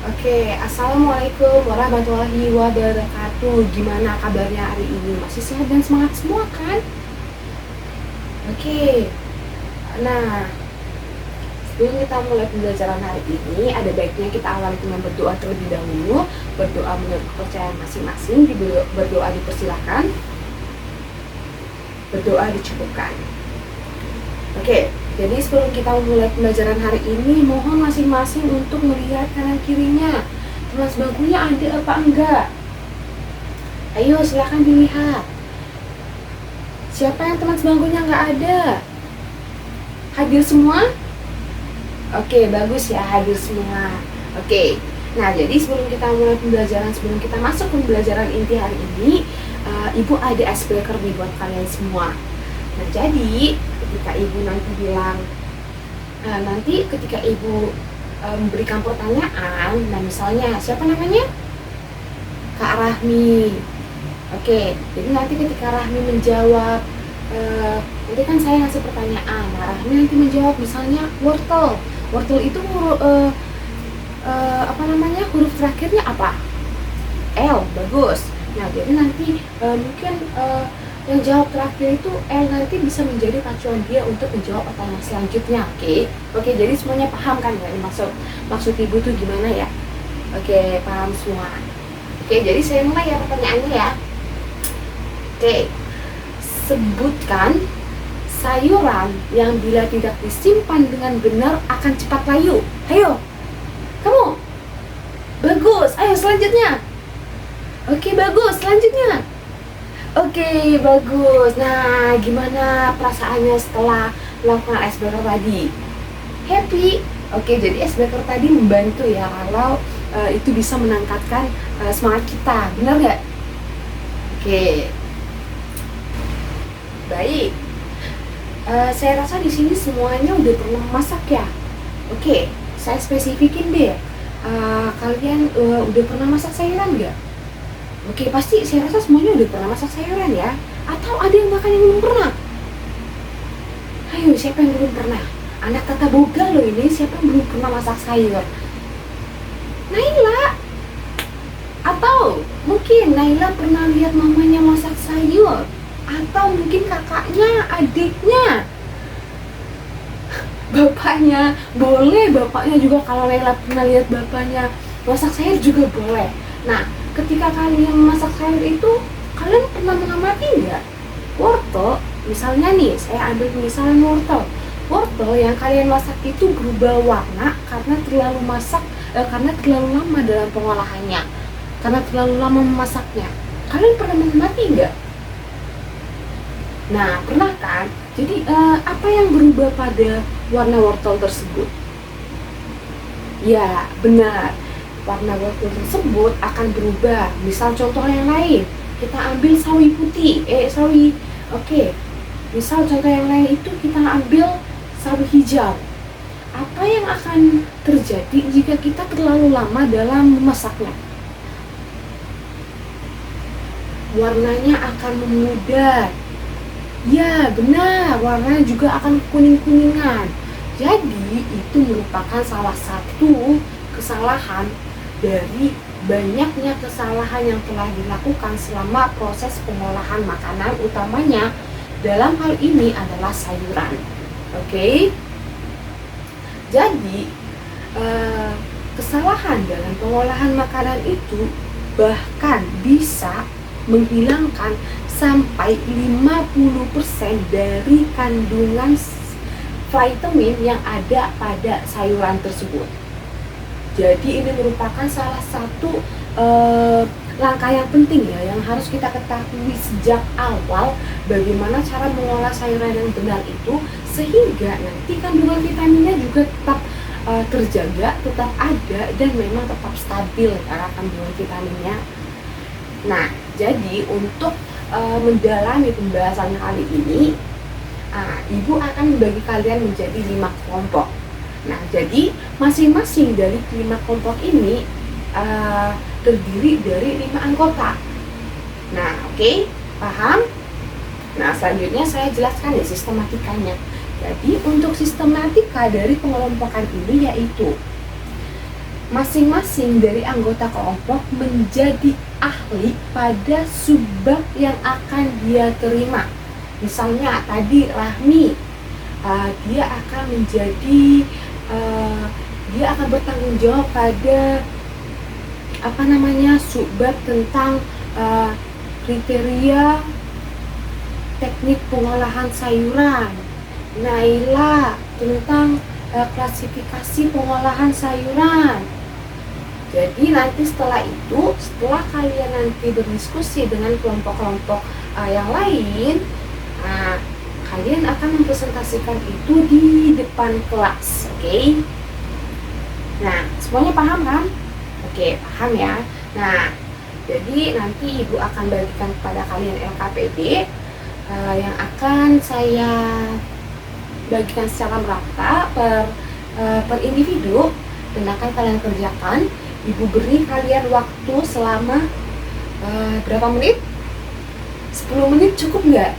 Oke, Assalamualaikum warahmatullahi wabarakatuh. Gimana kabarnya hari ini? Masih sehat dan semangat semua kan? Oke, nah sebelum kita mulai pembelajaran hari ini, ada baiknya kita awali dengan berdoa terlebih dahulu. Berdoa menurut kepercayaan masing-masing, berdoa dipersilakan, berdoa dicukupkan. Oke, jadi sebelum kita mulai pembelajaran hari ini, mohon masing-masing untuk melihat kanan kirinya. Teman sebangkunya ada apa enggak? Ayo silahkan dilihat. Siapa yang teman sebangkunya nggak ada? Hadir semua? Oke, bagus ya, hadir semua. Oke, nah jadi sebelum kita mulai pembelajaran, sebelum kita masuk ke pembelajaran inti hari ini, Ibu ada icebreaker nih buat kalian semua. Nah jadi ketika Ibu nanti bilang, nanti ketika Ibu memberikan pertanyaan, nah misalnya siapa namanya? Kak Rahmi. Oke, jadi nanti ketika Rahmi menjawab, nanti kan saya ngasih pertanyaan, nah Rahmi nanti menjawab misalnya wortel. Wortel itu huruf terakhirnya apa? L, bagus. Nah jadi nanti mungkin yang jawab terakhir itu L nanti bisa menjadi pacuan dia untuk menjawab pertanyaan selanjutnya. Oke, jadi semuanya paham kan ya maksud Ibu tuh gimana ya? Oke, paham semua. Oke, jadi saya mulai ya pertanyaannya ya. Oke, sebutkan sayuran yang bila tidak disimpan dengan benar akan cepat layu. Ayo, kamu. Bagus, ayo selanjutnya. Oke, bagus, selanjutnya. Oke, bagus. Nah, gimana perasaannya setelah melakukan icebreaker tadi? Happy? Oke, jadi icebreaker tadi membantu ya kalau itu bisa meningkatkan semangat kita. Benar nggak? Oke. Baik. Saya rasa di sini semuanya udah pernah masak ya. Oke, saya spesifikin deh. Kalian udah pernah masak sayuran nggak? Oke, pasti saya rasa semuanya udah pernah masak sayuran ya. Atau ada yang makan yang belum pernah? Ayo, siapa yang belum pernah? Anak tata boga loh ini, siapa yang belum pernah masak sayur? Naila. Atau mungkin Naila pernah lihat mamanya masak sayur. Atau mungkin kakaknya, adiknya, bapaknya. Boleh bapaknya juga, kalau Naila pernah lihat bapaknya masak sayur juga boleh. Nah, ketika kalian masak sayur itu, kalian pernah mengamati nggak? Wortel, misalnya nih, saya ambil misalnya wortel yang kalian masak itu berubah warna karena karena terlalu lama dalam pengolahannya, karena terlalu lama memasaknya. Kalian pernah mengamati nggak? Nah, pernah kan? Jadi apa yang berubah pada warna wortel tersebut? Ya, benar. Warna wortel tersebut akan berubah. Misal contoh yang lain, kita ambil sawi putih, oke. Misal contoh yang lain itu kita ambil sawi hijau. Apa yang akan terjadi jika kita terlalu lama dalam memasaknya? Warnanya akan memudar. Ya, benar. Warnanya juga akan kuning-kuningan. Jadi, itu merupakan salah satu kesalahan dari banyaknya kesalahan yang telah dilakukan selama proses pengolahan makanan, utamanya dalam hal ini adalah sayuran. Oke? Jadi kesalahan dalam pengolahan makanan itu bahkan bisa menghilangkan sampai 50% dari kandungan vitamin yang ada pada sayuran tersebut. Jadi ini merupakan salah satu langkah yang penting ya, yang harus kita ketahui sejak awal, bagaimana cara mengolah sayuran yang benar itu, sehingga nanti kandungan vitaminnya juga tetap terjaga, tetap ada, dan memang tetap stabil ya kandungan vitaminnya. Nah, jadi untuk mendalami pembahasan kali ini, Ibu akan membagi kalian menjadi 5 kelompok. Nah, jadi masing-masing dari 5 kelompok ini terdiri dari 5 anggota. Nah, oke, paham? Nah, selanjutnya saya jelaskan ya sistematikanya. Jadi, untuk sistematika dari pengelompokan ini yaitu masing-masing dari anggota kelompok menjadi ahli pada subbab yang akan dia terima. Misalnya tadi Rahmi, dia akan menjadi dia akan bertanggung jawab pada subbab tentang kriteria teknik pengolahan sayuran. Naila tentang klasifikasi pengolahan sayuran. Jadi nanti setelah kalian nanti berdiskusi dengan kelompok-kelompok yang lain, kalian akan mempresentasikan itu di depan kelas, oke? Nah, semuanya paham kan? Oke, paham ya. Nah, jadi nanti Ibu akan bagikan kepada kalian LKPD yang akan saya bagikan secara merata per individu dan akan kalian kerjakan. Ibu beri kalian waktu selama berapa menit? 10 menit cukup nggak?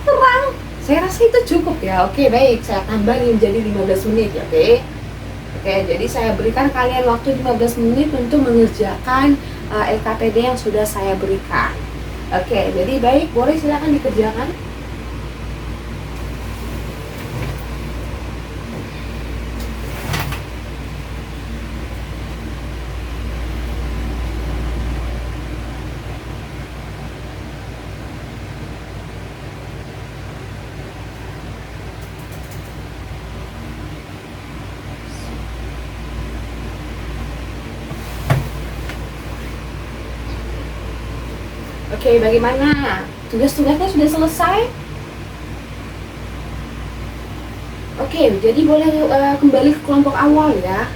Kurang? Saya rasa itu cukup ya. Oke, baik, saya tambahin menjadi 15 menit ya, oke? Oke, jadi saya berikan kalian waktu 15 menit untuk mengerjakan LKPD yang sudah saya berikan. Oke, jadi baik, boleh silakan dikerjakan. Oke, bagaimana? Tugas-tugasnya sudah selesai? Oke, jadi boleh kembali ke kelompok awal ya.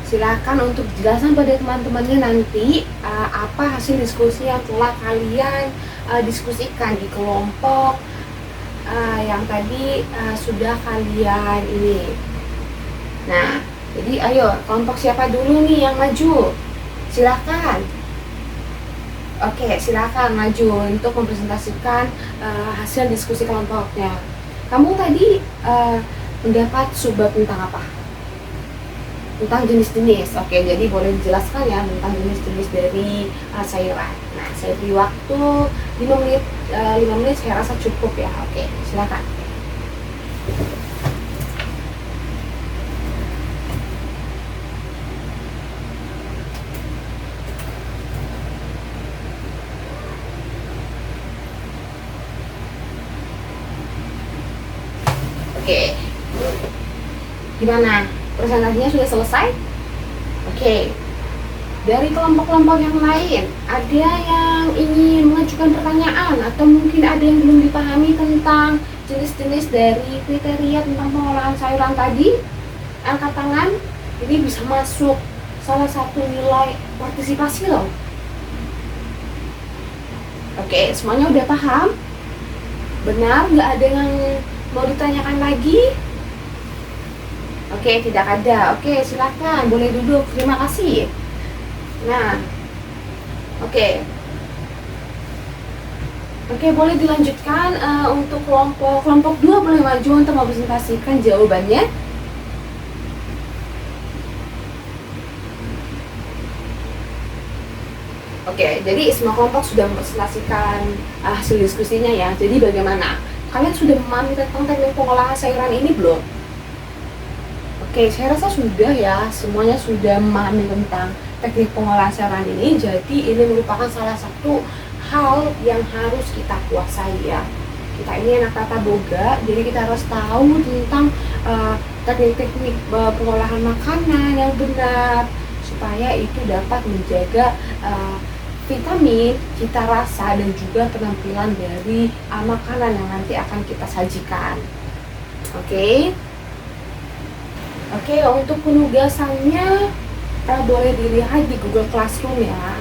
Silakan untuk jelasan pada teman-temannya nanti apa hasil diskusi yang telah kalian diskusikan di kelompok yang tadi sudah kalian ini. Nah, jadi ayo, kelompok siapa dulu nih yang maju? Silakan. Oke, silakan maju untuk mempresentasikan hasil diskusi kelompoknya. Kamu tadi mendapat subbab tentang apa? Tentang jenis-jenis. Oke, jadi boleh dijelaskan ya tentang jenis-jenis dari sayuran. Nah, saya beri waktu 5 menit. 5 menit saya rasa cukup ya. Oke, silakan. Oke, gimana? Presentasinya sudah selesai? Oke, dari kelompok-kelompok yang lain, ada yang ingin mengajukan pertanyaan atau mungkin ada yang belum dipahami tentang jenis-jenis dari kriteria tentang pengolahan sayuran tadi? Angkat tangan, ini bisa masuk salah satu nilai partisipasi loh. Oke, semuanya udah paham? Benar, nggak ada yang mau ditanyakan lagi? Oke, tidak ada. Oke, silakan, boleh duduk. Terima kasih. Nah, oke, boleh dilanjutkan untuk kelompok 2 boleh maju untuk mempresentasikan jawabannya. Oke, jadi semua kelompok sudah mempresentasikan hasil diskusinya ya. Jadi bagaimana? Kalian sudah memahami tentang teknik pengolahan sayuran ini belum? Oke, saya rasa sudah ya. Semuanya sudah memahami tentang teknik pengolahan sayuran ini. Jadi ini merupakan salah satu hal yang harus kita kuasai ya. Kita ini anak tata boga, jadi kita harus tahu tentang teknik-teknik pengolahan makanan yang benar supaya itu dapat menjaga vitamin, cita rasa, dan juga penampilan dari makanan yang nanti akan kita sajikan. Oke, untuk penugasannya boleh dilihat di Google Classroom ya.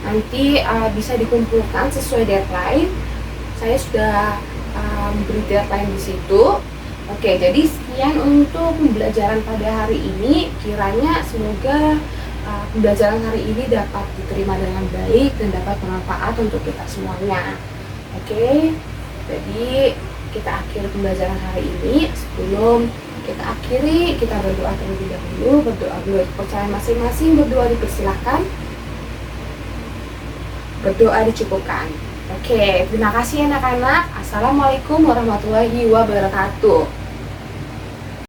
Nanti bisa dikumpulkan sesuai deadline. Saya sudah memberi deadline di situ. Oke, jadi sekian untuk pembelajaran pada hari ini. Kiranya semoga pembelajaran hari ini dapat diterima dengan baik dan dapat bermanfaat untuk kita semuanya. Oke, jadi kita akhiri pembelajaran hari ini. Sebelum kita akhiri, kita berdoa terlebih dahulu. Berdoa dulu, kepercayaan masing-masing. Berdoa dipersilahkan, berdoa dicukupkan. Oke, terima kasih anak-anak. Assalamualaikum warahmatullahi wabarakatuh.